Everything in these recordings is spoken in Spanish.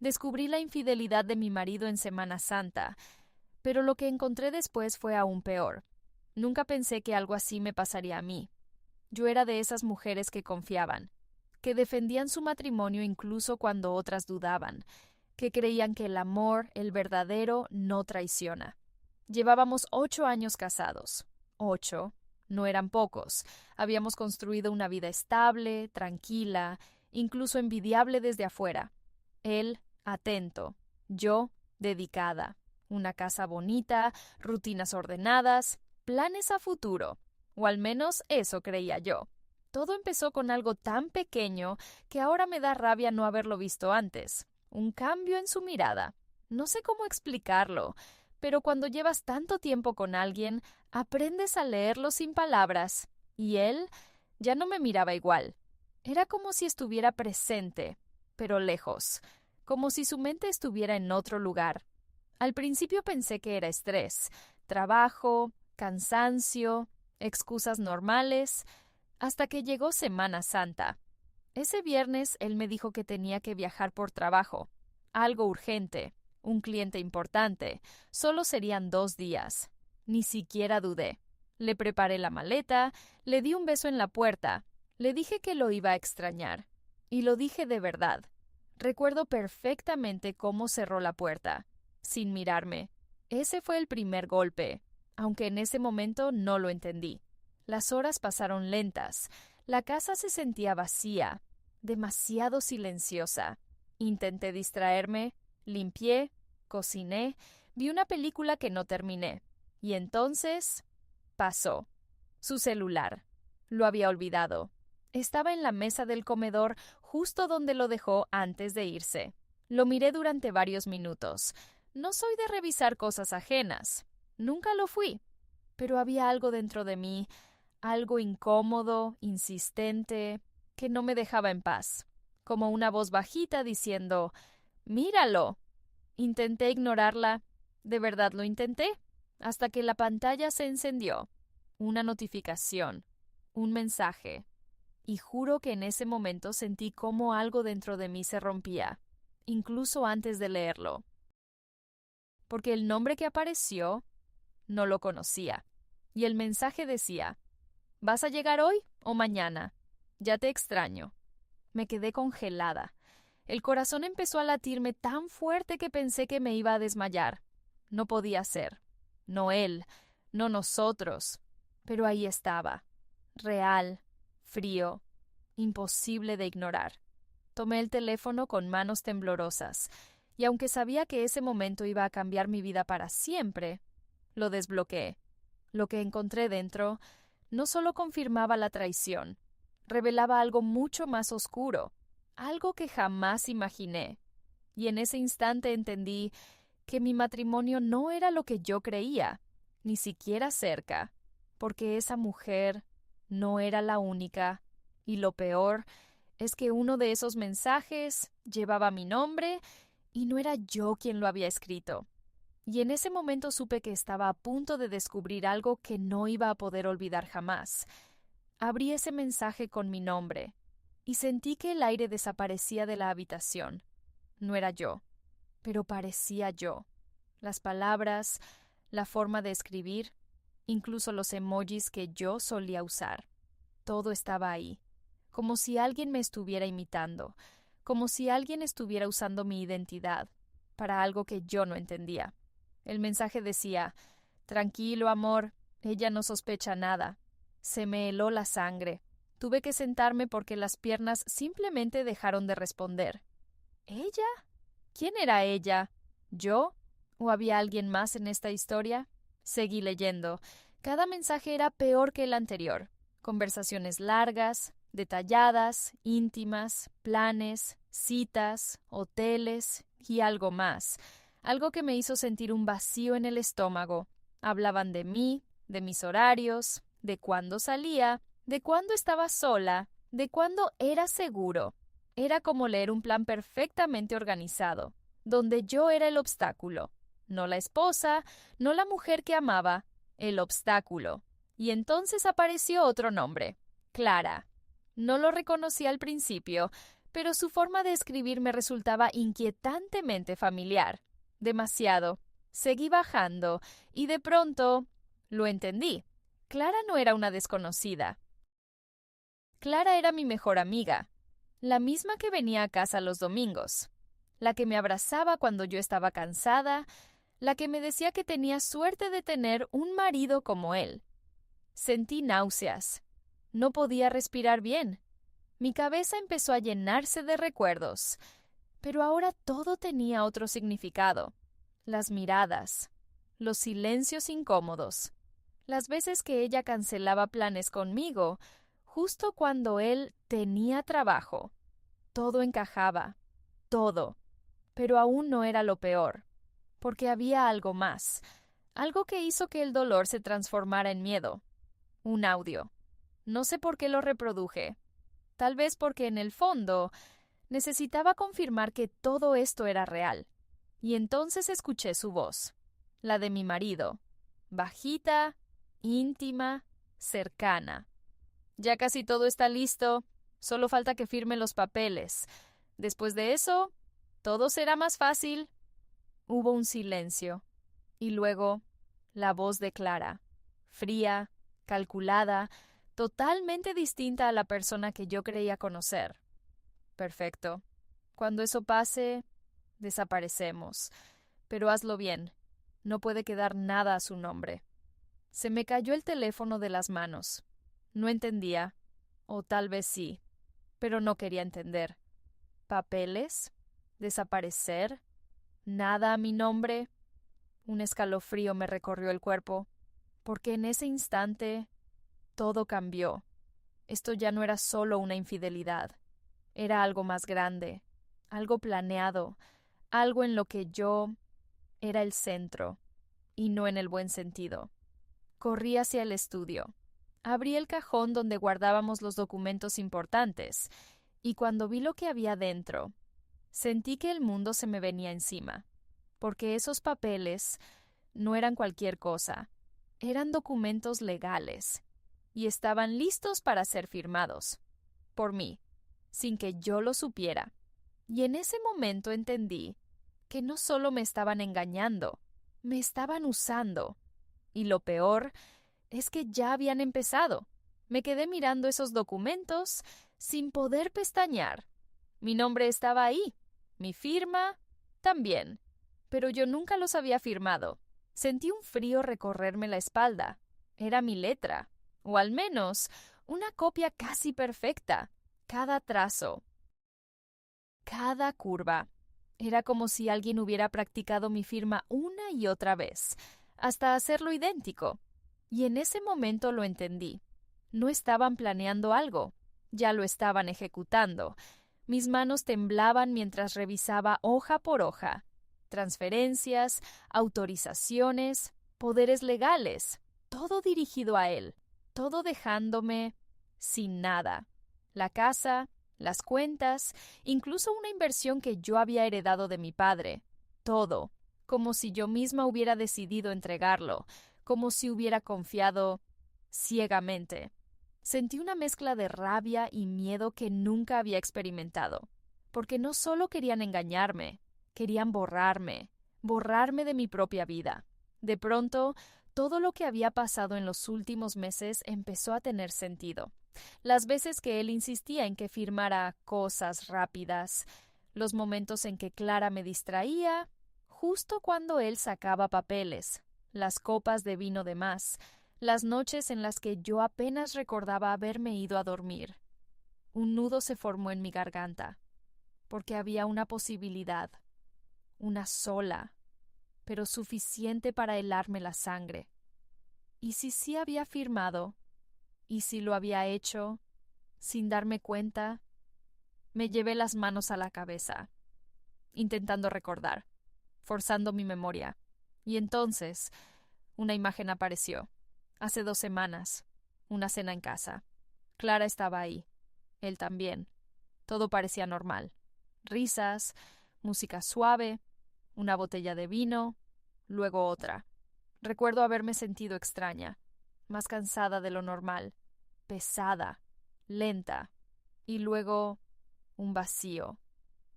Descubrí la infidelidad de mi marido en Semana Santa, pero lo que encontré después fue aún peor. Nunca pensé que algo así me pasaría a mí. Yo era de esas mujeres que confiaban, que defendían su matrimonio incluso cuando otras dudaban, que creían que el amor, el verdadero, no traiciona. Llevábamos 8 años casados. 8. No eran pocos. Habíamos construido una vida estable, tranquila, incluso envidiable desde afuera. Él, atento. Yo, dedicada. Una casa bonita, rutinas ordenadas, planes a futuro. O al menos eso creía yo. Todo empezó con algo tan pequeño que ahora me da rabia no haberlo visto antes. Un cambio en su mirada. No sé cómo explicarlo, pero cuando llevas tanto tiempo con alguien, aprendes a leerlo sin palabras. Y él ya no me miraba igual. Era como si estuviera presente, pero lejos, como si su mente estuviera en otro lugar. Al principio pensé que era estrés, trabajo, cansancio, excusas normales, hasta que llegó Semana Santa. Ese viernes él me dijo que tenía que viajar por trabajo, algo urgente, un cliente importante. Solo serían 2 días. Ni siquiera dudé. Le preparé la maleta, le di un beso en la puerta, le dije que lo iba a extrañar. Y lo dije de verdad. Recuerdo perfectamente cómo cerró la puerta, sin mirarme. Ese fue el primer golpe, aunque en ese momento no lo entendí. Las horas pasaron lentas. La casa se sentía vacía, demasiado silenciosa. Intenté distraerme, limpié, cociné, vi una película que no terminé. Y entonces pasó. Su celular. Lo había olvidado. Estaba en la mesa del comedor justo donde lo dejó antes de irse. Lo miré durante varios minutos. No soy de revisar cosas ajenas. Nunca lo fui. Pero había algo dentro de mí, algo incómodo, insistente, que no me dejaba en paz. Como una voz bajita diciendo, «¡Míralo!». Intenté ignorarla. De verdad lo intenté, hasta que la pantalla se encendió. Una notificación, un mensaje. Y juro que en ese momento sentí cómo algo dentro de mí se rompía, incluso antes de leerlo. Porque el nombre que apareció no lo conocía. Y el mensaje decía, ¿vas a llegar hoy o mañana? Ya te extraño. Me quedé congelada. El corazón empezó a latirme tan fuerte que pensé que me iba a desmayar. No podía ser. No él, no nosotros. Pero ahí estaba. Real, frío, imposible de ignorar. Tomé el teléfono con manos temblorosas, y aunque sabía que ese momento iba a cambiar mi vida para siempre, lo desbloqueé. Lo que encontré dentro no solo confirmaba la traición, revelaba algo mucho más oscuro, algo que jamás imaginé. Y en ese instante entendí que mi matrimonio no era lo que yo creía, ni siquiera cerca, porque esa mujer no era la única, y lo peor es que uno de esos mensajes llevaba mi nombre y no era yo quien lo había escrito. Y en ese momento supe que estaba a punto de descubrir algo que no iba a poder olvidar jamás. Abrí ese mensaje con mi nombre y sentí que el aire desaparecía de la habitación. No era yo, pero parecía yo. Las palabras, la forma de escribir, incluso los emojis que yo solía usar. Todo estaba ahí, como si alguien me estuviera imitando, como si alguien estuviera usando mi identidad para algo que yo no entendía. El mensaje decía, «Tranquilo, amor, ella no sospecha nada». Se me heló la sangre. Tuve que sentarme porque las piernas simplemente dejaron de responder. ¿Ella? ¿Quién era ella? ¿Yo? ¿O había alguien más en esta historia? Seguí leyendo. Cada mensaje era peor que el anterior. Conversaciones largas, detalladas, íntimas, planes, citas, hoteles y algo más. Algo que me hizo sentir un vacío en el estómago. Hablaban de mí, de mis horarios, de cuándo salía, de cuándo estaba sola, de cuándo era seguro. Era como leer un plan perfectamente organizado, donde yo era el obstáculo, no la esposa, no la mujer que amaba, el obstáculo. Y entonces apareció otro nombre, Clara. No lo reconocí al principio, pero su forma de escribir me resultaba inquietantemente familiar. Demasiado. Seguí bajando, y de pronto lo entendí. Clara no era una desconocida. Clara era mi mejor amiga, la misma que venía a casa los domingos, la que me abrazaba cuando yo estaba cansada, la que me decía que tenía suerte de tener un marido como él. Sentí náuseas. No podía respirar bien. Mi cabeza empezó a llenarse de recuerdos, pero ahora todo tenía otro significado. Las miradas, los silencios incómodos, las veces que ella cancelaba planes conmigo, justo cuando él tenía trabajo. Todo encajaba, todo, pero aún no era lo peor, porque había algo más, algo que hizo que el dolor se transformara en miedo. Un audio. No sé por qué lo reproduje. Tal vez porque en el fondo necesitaba confirmar que todo esto era real. Y entonces escuché su voz, la de mi marido, bajita, íntima, cercana. Ya casi todo está listo, solo falta que firme los papeles. Después de eso, todo será más fácil. Hubo un silencio, y luego la voz de Clara, fría, calculada, totalmente distinta a la persona que yo creía conocer. Perfecto. Cuando eso pase, desaparecemos. Pero hazlo bien. No puede quedar nada a su nombre. Se me cayó el teléfono de las manos. No entendía, o tal vez sí, pero no quería entender. ¿Papeles? ¿Desaparecer? ¿Nada a mi nombre? Un escalofrío me recorrió el cuerpo, porque en ese instante todo cambió. Esto ya no era solo una infidelidad. Era algo más grande, algo planeado, algo en lo que yo era el centro, y no en el buen sentido. Corrí hacia el estudio. Abrí el cajón donde guardábamos los documentos importantes, y cuando vi lo que había dentro, sentí que el mundo se me venía encima, porque esos papeles no eran cualquier cosa, eran documentos legales, y estaban listos para ser firmados, por mí, sin que yo lo supiera. Y en ese momento entendí que no solo me estaban engañando, me estaban usando. Y lo peor es que ya habían empezado. Me quedé mirando esos documentos sin poder pestañear. Mi nombre estaba ahí, mi firma también, pero yo nunca los había firmado. Sentí un frío recorrerme la espalda. Era mi letra, o al menos una copia casi perfecta. Cada trazo, cada curva. Era como si alguien hubiera practicado mi firma una y otra vez, hasta hacerlo idéntico. Y en ese momento lo entendí. No estaban planeando algo, ya lo estaban ejecutando. Mis manos temblaban mientras revisaba hoja por hoja. Transferencias, autorizaciones, poderes legales, todo dirigido a él, todo dejándome sin nada. La casa, las cuentas, incluso una inversión que yo había heredado de mi padre. Todo, como si yo misma hubiera decidido entregarlo, como si hubiera confiado ciegamente. Sentí una mezcla de rabia y miedo que nunca había experimentado, porque no solo querían engañarme, querían borrarme de mi propia vida. De pronto, todo lo que había pasado en los últimos meses empezó a tener sentido. Las veces que él insistía en que firmara cosas rápidas, los momentos en que Clara me distraía, justo cuando él sacaba papeles, las copas de vino de más, las noches en las que yo apenas recordaba haberme ido a dormir. Un nudo se formó en mi garganta, porque había una posibilidad, una sola, pero suficiente para helarme la sangre. ¿Y si sí había firmado? ¿Y si lo había hecho sin darme cuenta? Me llevé las manos a la cabeza, intentando recordar, forzando mi memoria. Y entonces una imagen apareció. Hace 2 semanas, una cena en casa. Clara estaba ahí, él también. Todo parecía normal. Risas, música suave, una botella de vino, luego otra. Recuerdo haberme sentido extraña, más cansada de lo normal, pesada, lenta, y luego un vacío,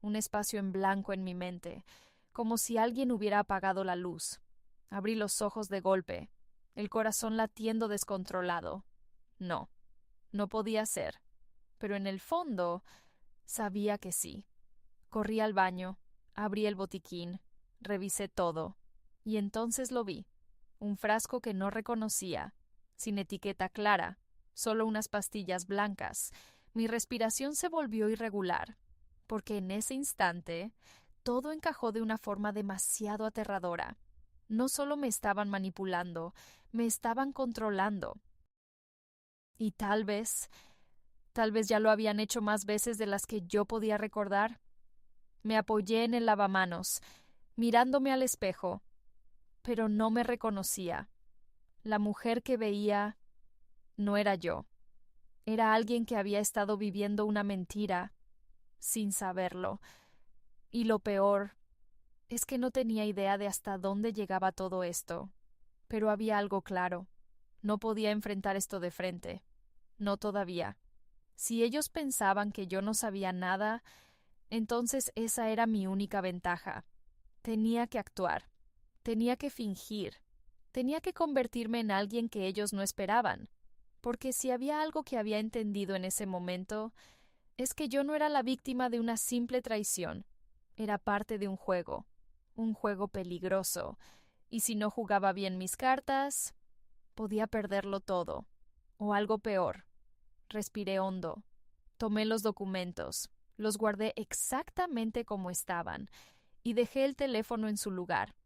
un espacio en blanco en mi mente, como si alguien hubiera apagado la luz. Abrí los ojos de golpe, el corazón latiendo descontrolado. No, no podía ser, pero en el fondo sabía que sí. Corrí al baño, abrí el botiquín, revisé todo, y entonces lo vi. Un frasco que no reconocía, sin etiqueta clara, solo unas pastillas blancas. Mi respiración se volvió irregular, porque en ese instante todo encajó de una forma demasiado aterradora. No solo me estaban manipulando, me estaban controlando. Y tal vez ya lo habían hecho más veces de las que yo podía recordar. Me apoyé en el lavamanos, mirándome al espejo, pero no me reconocía. La mujer que veía no era yo. Era alguien que había estado viviendo una mentira, sin saberlo. Y lo peor es que no tenía idea de hasta dónde llegaba todo esto. Pero había algo claro. No podía enfrentar esto de frente. No todavía. Si ellos pensaban que yo no sabía nada, entonces esa era mi única ventaja. Tenía que actuar. Tenía que fingir. Tenía que convertirme en alguien que ellos no esperaban. Porque si había algo que había entendido en ese momento, es que yo no era la víctima de una simple traición. Era parte de un juego peligroso, y si no jugaba bien mis cartas, podía perderlo todo, o algo peor. Respiré hondo, tomé los documentos, los guardé exactamente como estaban, y dejé el teléfono en su lugar,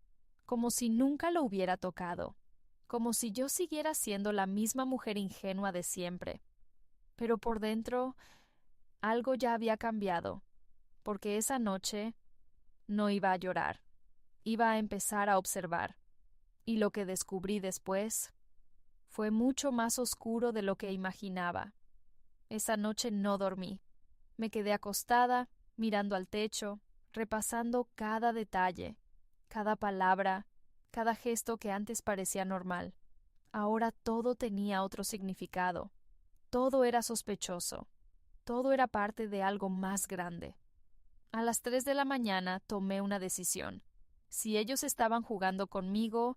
como si nunca lo hubiera tocado, como si yo siguiera siendo la misma mujer ingenua de siempre. Pero por dentro, algo ya había cambiado, porque esa noche no iba a llorar, iba a empezar a observar, y lo que descubrí después fue mucho más oscuro de lo que imaginaba. Esa noche no dormí. Me quedé acostada, mirando al techo, repasando cada detalle, cada palabra, cada gesto que antes parecía normal. Ahora todo tenía otro significado. Todo era sospechoso. Todo era parte de algo más grande. A las 3 de la mañana tomé una decisión. Si ellos estaban jugando conmigo,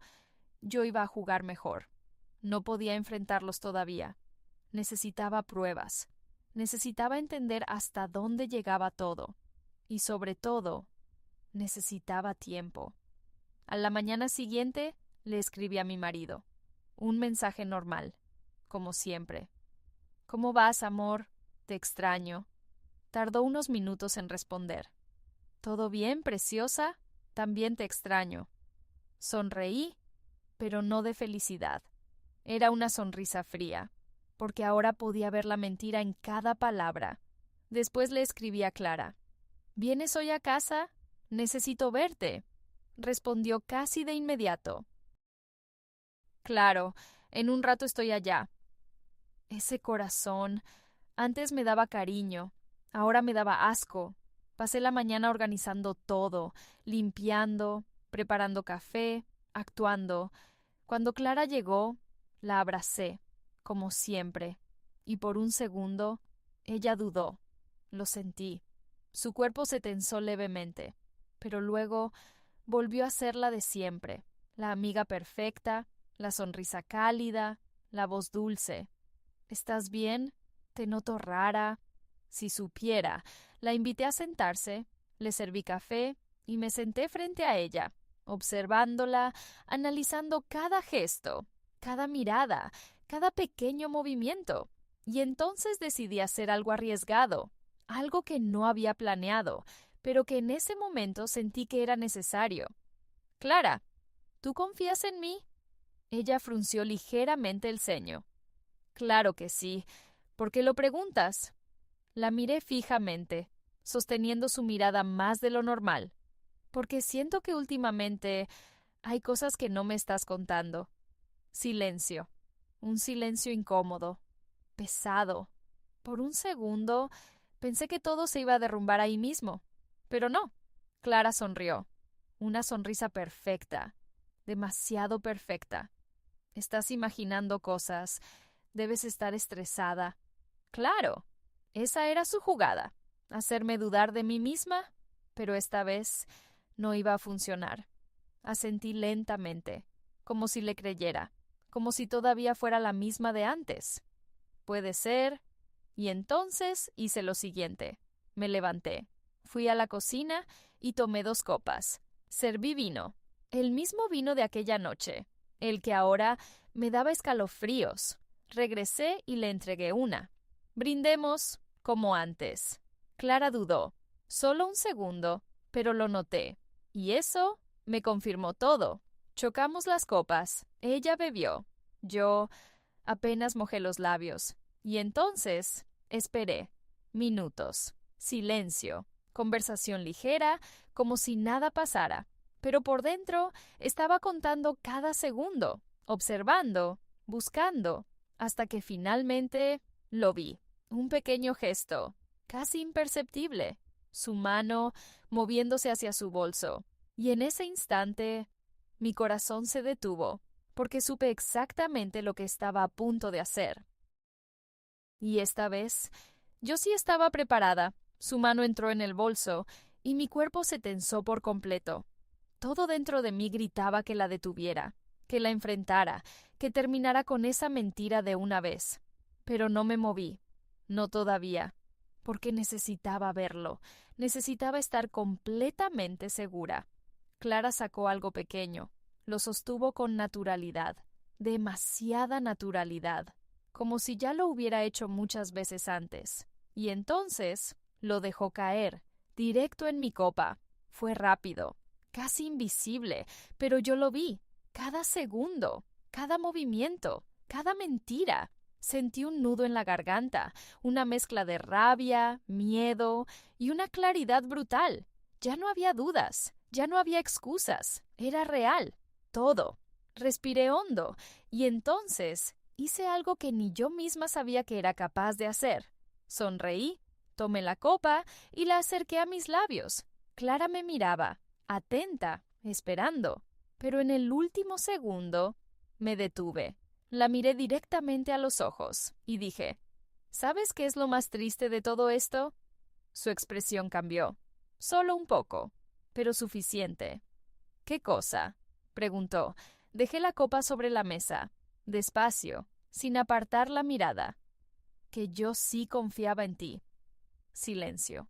yo iba a jugar mejor. No podía enfrentarlos todavía. Necesitaba pruebas. Necesitaba entender hasta dónde llegaba todo. Y sobre todo, necesitaba tiempo. A la mañana siguiente le escribí a mi marido. Un mensaje normal, como siempre. ¿Cómo vas, amor? Te extraño. Tardó unos minutos en responder. ¿Todo bien, preciosa? También te extraño. Sonreí, pero no de felicidad. Era una sonrisa fría, porque ahora podía ver la mentira en cada palabra. Después le escribí a Clara. ¿Vienes hoy a casa? Necesito verte. Respondió casi de inmediato. Claro, en un rato estoy allá. Ese corazón. Antes me daba cariño, ahora me daba asco. Pasé la mañana organizando todo, limpiando, preparando café, actuando. Cuando Clara llegó, la abracé, como siempre, y por un segundo ella dudó. Lo sentí. Su cuerpo se tensó levemente, pero luego volvió a ser la de siempre, la amiga perfecta, la sonrisa cálida, la voz dulce. ¿Estás bien? Te noto rara. Si supiera. La invité a sentarse, le serví café y me senté frente a ella, observándola, analizando cada gesto, cada mirada, cada pequeño movimiento. Y entonces decidí hacer algo arriesgado, algo que no había planeado, pero que en ese momento sentí que era necesario. Clara, ¿tú confías en mí? Ella frunció ligeramente el ceño. Claro que sí. ¿Por qué lo preguntas? La miré fijamente, sosteniendo su mirada más de lo normal, porque siento que últimamente hay cosas que no me estás contando. Silencio. Un silencio incómodo, pesado. Por un segundo pensé que todo se iba a derrumbar ahí mismo, pero no. Clara sonrió. Una sonrisa perfecta, demasiado perfecta. Estás imaginando cosas. Debes estar estresada. Claro, esa era su jugada. hacerme dudar de mí misma, pero esta vez no iba a funcionar. Asentí lentamente, como si le creyera, como si todavía fuera la misma de antes. Puede ser. Y entonces hice lo siguiente. Me levanté, fui a la cocina y tomé 2 copas. Serví vino, el mismo vino de aquella noche, el que ahora me daba escalofríos. Regresé y le entregué una. Brindemos como antes. Clara dudó, solo un segundo, pero lo noté. Y eso me confirmó todo. Chocamos las copas. Ella bebió. Yo apenas mojé los labios. Y entonces esperé. Minutos. Silencio. Conversación ligera, como si nada pasara. Pero por dentro estaba contando cada segundo, observando, buscando, hasta que finalmente lo vi. Un pequeño gesto, casi imperceptible, su mano moviéndose hacia su bolso. Y en ese instante mi corazón se detuvo, porque supe exactamente lo que estaba a punto de hacer. Y esta vez, yo sí estaba preparada. Su mano entró en el bolso, y mi cuerpo se tensó por completo. Todo dentro de mí gritaba que la detuviera, que la enfrentara, que terminara con esa mentira de una vez. Pero no me moví, no todavía, porque necesitaba verlo, necesitaba estar completamente segura. Clara sacó algo pequeño, lo sostuvo con naturalidad, demasiada naturalidad, como si ya lo hubiera hecho muchas veces antes. Y entonces lo dejó caer, directo en mi copa. Fue rápido, casi invisible, pero yo lo vi, cada segundo, cada movimiento, cada mentira. Sentí un nudo en la garganta, una mezcla de rabia, miedo y una claridad brutal. Ya no había dudas, ya no había excusas, era real, todo. Respiré hondo y entonces hice algo que ni yo misma sabía que era capaz de hacer. Sonreí, tomé la copa y la acerqué a mis labios. Clara me miraba, atenta, esperando, pero en el último segundo me detuve. La miré directamente a los ojos y dije, ¿sabes qué es lo más triste de todo esto? Su expresión cambió. Solo un poco, pero suficiente. ¿Qué cosa? Preguntó. Dejé la copa sobre la mesa, despacio, sin apartar la mirada. Que yo sí confiaba en ti. Silencio.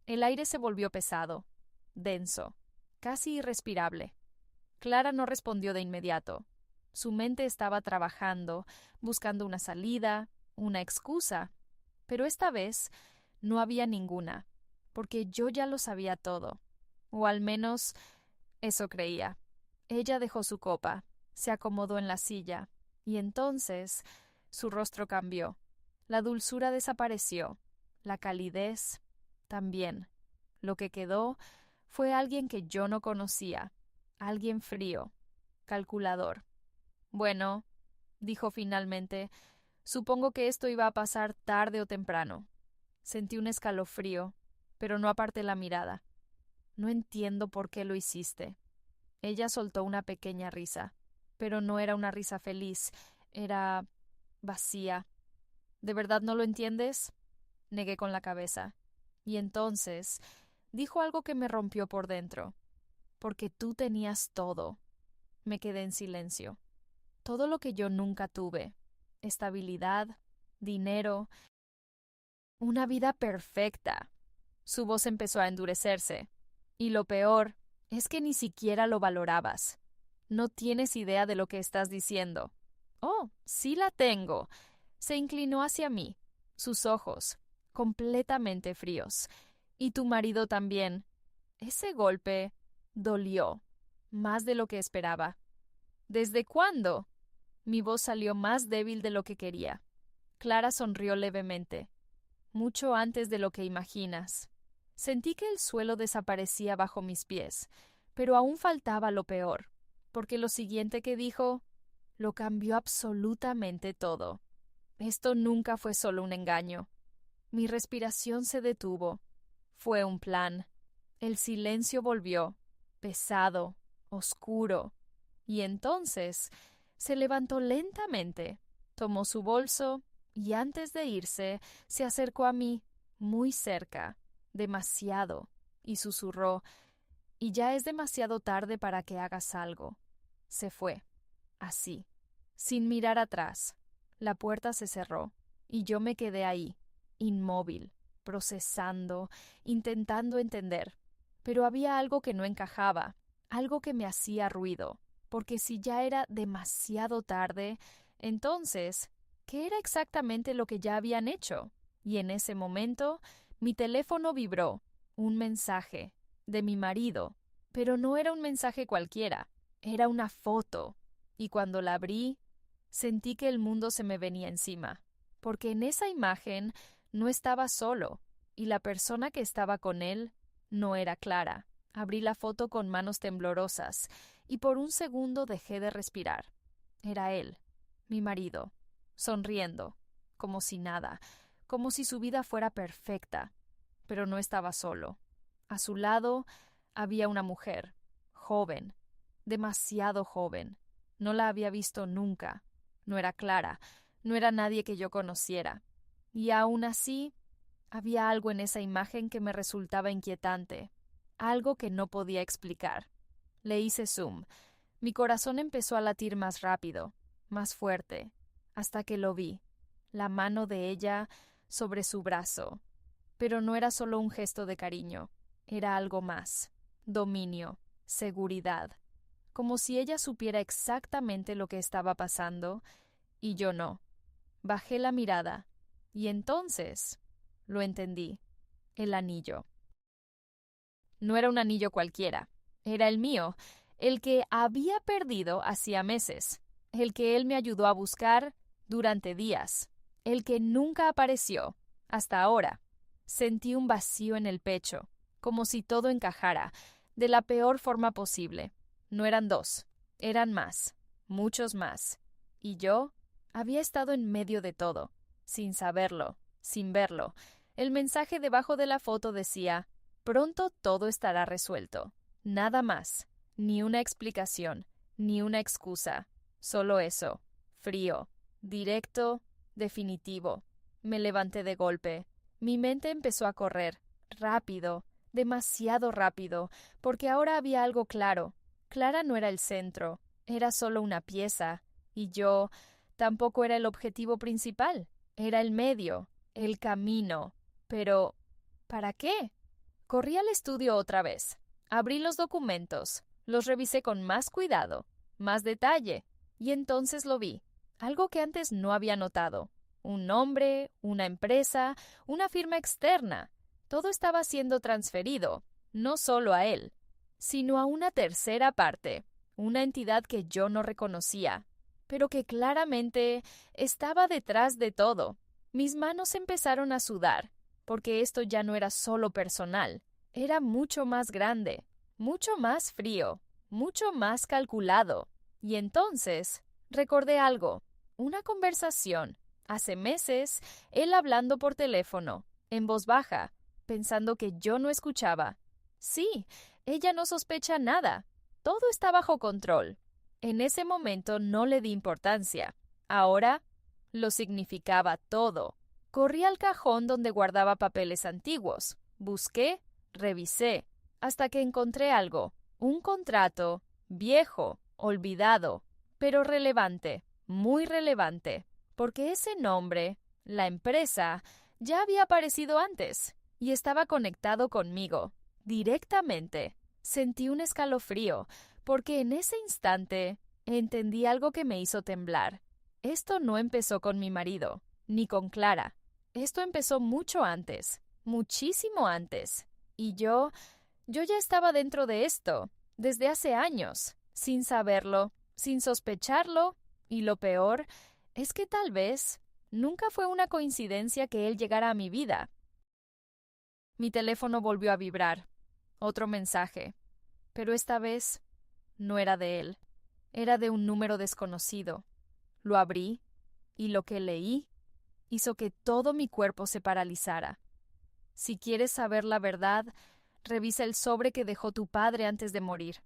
El aire se volvió pesado, denso, casi irrespirable. Clara no respondió de inmediato. Su mente estaba trabajando, buscando una salida, una excusa. Pero esta vez no había ninguna, porque yo ya lo sabía todo. O al menos eso creía. Ella dejó su copa, se acomodó en la silla, y entonces su rostro cambió. La dulzura desapareció, la calidez también. Lo que quedó fue alguien que yo no conocía, alguien frío, calculador. Bueno, dijo finalmente, supongo que esto iba a pasar tarde o temprano. Sentí un escalofrío, pero no aparté la mirada. No entiendo por qué lo hiciste. Ella soltó una pequeña risa, pero no era una risa feliz, era vacía. ¿De verdad no lo entiendes? Negué con la cabeza. Y entonces dijo algo que me rompió por dentro. Porque tú tenías todo. Me quedé en silencio. Todo lo que yo nunca tuve. Estabilidad, dinero, una vida perfecta. Su voz empezó a endurecerse. Y lo peor es que ni siquiera lo valorabas. No tienes idea de lo que estás diciendo. Oh, sí la tengo. Se inclinó hacia mí, sus ojos, completamente fríos. Y tu marido también. Ese golpe dolió, más de lo que esperaba. ¿Desde cuándo? Mi voz salió más débil de lo que quería. Clara sonrió levemente. Mucho antes de lo que imaginas. Sentí que el suelo desaparecía bajo mis pies, pero aún faltaba lo peor, porque lo siguiente que dijo lo cambió absolutamente todo. Esto nunca fue solo un engaño. Mi respiración se detuvo. Fue un plan. El silencio volvió, pesado, oscuro. Y entonces se levantó lentamente, tomó su bolso y antes de irse se acercó a mí, muy cerca, demasiado, y susurró, y ya es demasiado tarde para que hagas algo. Se fue, así, sin mirar atrás. La puerta se cerró, y yo me quedé ahí, inmóvil, procesando, intentando entender. Pero había algo que no encajaba, algo que me hacía ruido, porque si ya era demasiado tarde, entonces, ¿qué era exactamente lo que ya habían hecho? Y en ese momento, mi teléfono vibró, un mensaje, de mi marido, pero no era un mensaje cualquiera, era una foto, y cuando la abrí, sentí que el mundo se me venía encima, porque en esa imagen no estaba solo, y la persona que estaba con él no era Clara. Abrí la foto con manos temblorosas, y por un segundo dejé de respirar. Era él, mi marido, sonriendo, como si nada, como si su vida fuera perfecta. Pero no estaba solo. A su lado había una mujer, joven, demasiado joven. No la había visto nunca. No era Clara, no era nadie que yo conociera. Y aún así, había algo en esa imagen que me resultaba inquietante, algo que no podía explicar. Le hice zoom. Mi corazón empezó a latir más rápido, más fuerte, hasta que lo vi, la mano de ella sobre su brazo. Pero no era solo un gesto de cariño, era algo más, dominio, seguridad, como si ella supiera exactamente lo que estaba pasando, y yo no. Bajé la mirada, y entonces lo entendí, el anillo. No era un anillo cualquiera, era el mío, el que había perdido hacía meses, el que él me ayudó a buscar durante días, el que nunca apareció, hasta ahora. Sentí un vacío en el pecho, como si todo encajara, de la peor forma posible. No eran dos, eran más, muchos más. Y yo había estado en medio de todo, sin saberlo, sin verlo. El mensaje debajo de la foto decía: pronto todo estará resuelto. Nada más, ni una explicación, ni una excusa. Solo eso, frío, directo, definitivo. Me levanté de golpe. Mi mente empezó a correr, rápido, demasiado rápido, porque ahora había algo claro. Clara no era el centro, era solo una pieza, y yo tampoco era el objetivo principal, era el medio, el camino. Pero, ¿para qué? Corrí al estudio otra vez. Abrí los documentos, los revisé con más cuidado, más detalle, y entonces lo vi, algo que antes no había notado. Un nombre, una empresa, una firma externa. Todo estaba siendo transferido, no solo a él, sino a una tercera parte, una entidad que yo no reconocía, pero que claramente estaba detrás de todo. Mis manos empezaron a sudar, porque esto ya no era solo personal, era mucho más grande, mucho más frío, mucho más calculado. Y entonces recordé algo, una conversación. Hace meses, él hablando por teléfono, en voz baja, pensando que yo no escuchaba. Sí, ella no sospecha nada. Todo está bajo control. En ese momento no le di importancia. Ahora lo significaba todo. Corrí al cajón donde guardaba papeles antiguos. Busqué, revisé, hasta que encontré algo. Un contrato, viejo, olvidado, pero relevante, muy relevante. Porque ese nombre, la empresa, ya había aparecido antes y estaba conectado conmigo, directamente. Sentí un escalofrío, porque en ese instante entendí algo que me hizo temblar. Esto no empezó con mi marido, ni con Clara. Esto empezó mucho antes, muchísimo antes. Y yo ya estaba dentro de esto, desde hace años, sin saberlo, sin sospecharlo, y lo peor es que tal vez nunca fue una coincidencia que él llegara a mi vida. Mi teléfono volvió a vibrar. Otro mensaje. Pero esta vez no era de él. Era de un número desconocido. Lo abrí y lo que leí hizo que todo mi cuerpo se paralizara. Si quieres saber la verdad, revisa el sobre que dejó tu padre antes de morir.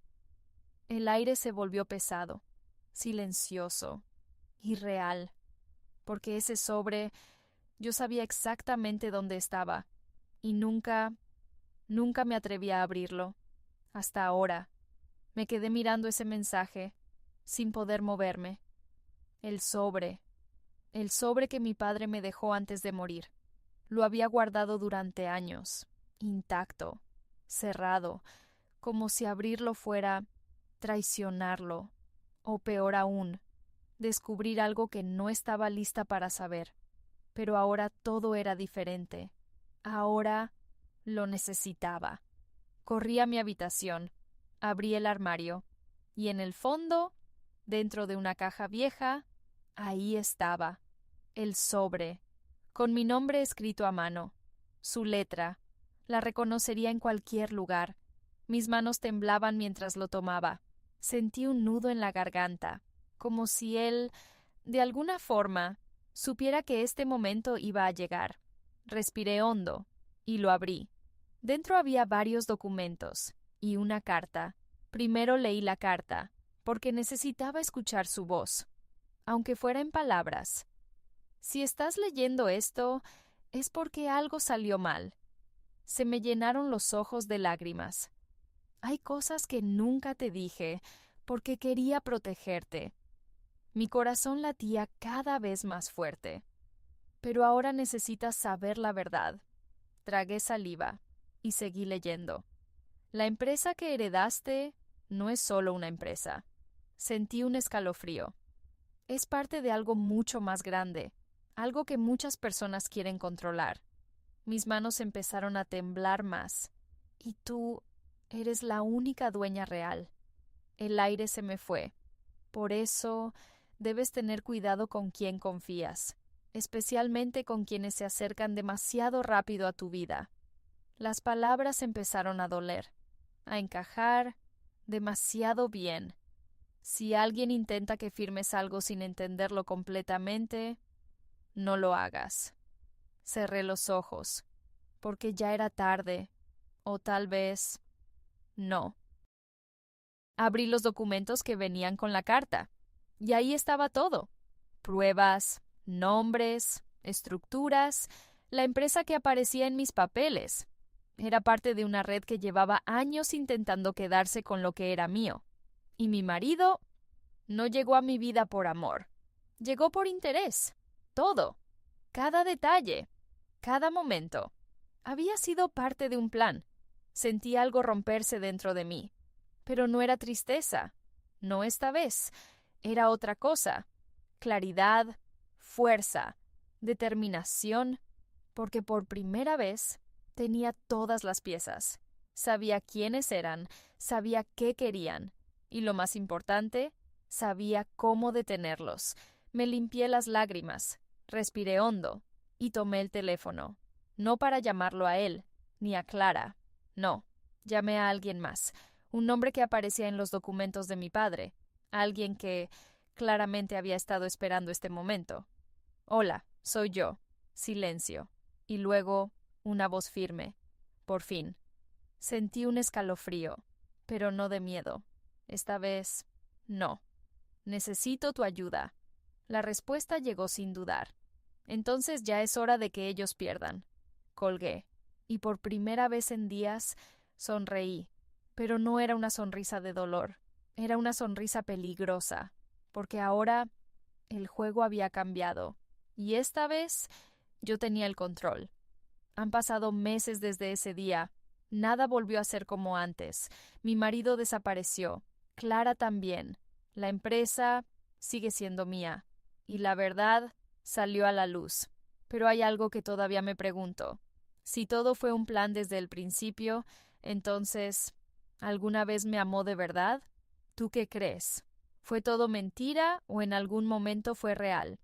El aire se volvió pesado, silencioso, irreal, porque ese sobre yo sabía exactamente dónde estaba, y nunca Nunca me atreví a abrirlo. Hasta ahora. Me quedé mirando ese mensaje, sin poder moverme. El sobre que mi padre me dejó antes de morir. Lo había guardado durante años, intacto, cerrado, como si abrirlo fuera traicionarlo, o peor aún, descubrir algo que no estaba lista para saber. Pero ahora todo era diferente. Ahora lo necesitaba. Corrí a mi habitación, abrí el armario, y en el fondo, dentro de una caja vieja, ahí estaba, el sobre, con mi nombre escrito a mano, su letra. La reconocería en cualquier lugar. Mis manos temblaban mientras lo tomaba. Sentí un nudo en la garganta, como si él, de alguna forma, supiera que este momento iba a llegar. Respiré hondo y lo abrí. Dentro había varios documentos y una carta. Primero leí la carta, porque necesitaba escuchar su voz, aunque fuera en palabras. Si estás leyendo esto, es porque algo salió mal. Se me llenaron los ojos de lágrimas. Hay cosas que nunca te dije, porque quería protegerte. Mi corazón latía cada vez más fuerte. Pero ahora necesitas saber la verdad. Tragué saliva y seguí leyendo. La empresa que heredaste no es solo una empresa. Sentí un escalofrío. Es parte de algo mucho más grande, algo que muchas personas quieren controlar. Mis manos empezaron a temblar más. Y tú eres la única dueña real. El aire se me fue. Por eso debes tener cuidado con quién confías, especialmente con quienes se acercan demasiado rápido a tu vida. Las palabras empezaron a doler, a encajar demasiado bien. Si alguien intenta que firmes algo sin entenderlo completamente, no lo hagas. Cerré los ojos, porque ya era tarde, o tal vez no. Abrí los documentos que venían con la carta, y ahí estaba todo. Pruebas, nombres, estructuras, la empresa que aparecía en mis papeles. Era parte de una red que llevaba años intentando quedarse con lo que era mío. Y mi marido no llegó a mi vida por amor. Llegó por interés. Todo. Cada detalle. Cada momento. Había sido parte de un plan. Sentí algo romperse dentro de mí. Pero no era tristeza. No esta vez. Era otra cosa. Claridad, fuerza, determinación, porque por primera vez tenía todas las piezas. Sabía quiénes eran, sabía qué querían, y lo más importante, sabía cómo detenerlos. Me limpié las lágrimas, respiré hondo, y tomé el teléfono. No para llamarlo a él, ni a Clara. No, llamé a alguien más, un nombre que aparecía en los documentos de mi padre, alguien que claramente había estado esperando este momento. Hola, soy yo. Silencio. Y luego una voz firme. Por fin. Sentí un escalofrío, pero no de miedo. Esta vez, no. Necesito tu ayuda. La respuesta llegó sin dudar. Entonces ya es hora de que ellos pierdan. Colgué, y por primera vez en días sonreí, pero no era una sonrisa de dolor, era una sonrisa peligrosa, porque ahora el juego había cambiado, y esta vez yo tenía el control. Han pasado meses desde ese día. Nada volvió a ser como antes. Mi marido desapareció. Clara también. La empresa sigue siendo mía. Y la verdad salió a la luz. Pero hay algo que todavía me pregunto. Si todo fue un plan desde el principio, entonces, ¿alguna vez me amó de verdad? ¿Tú qué crees? ¿Fue todo mentira o en algún momento fue real?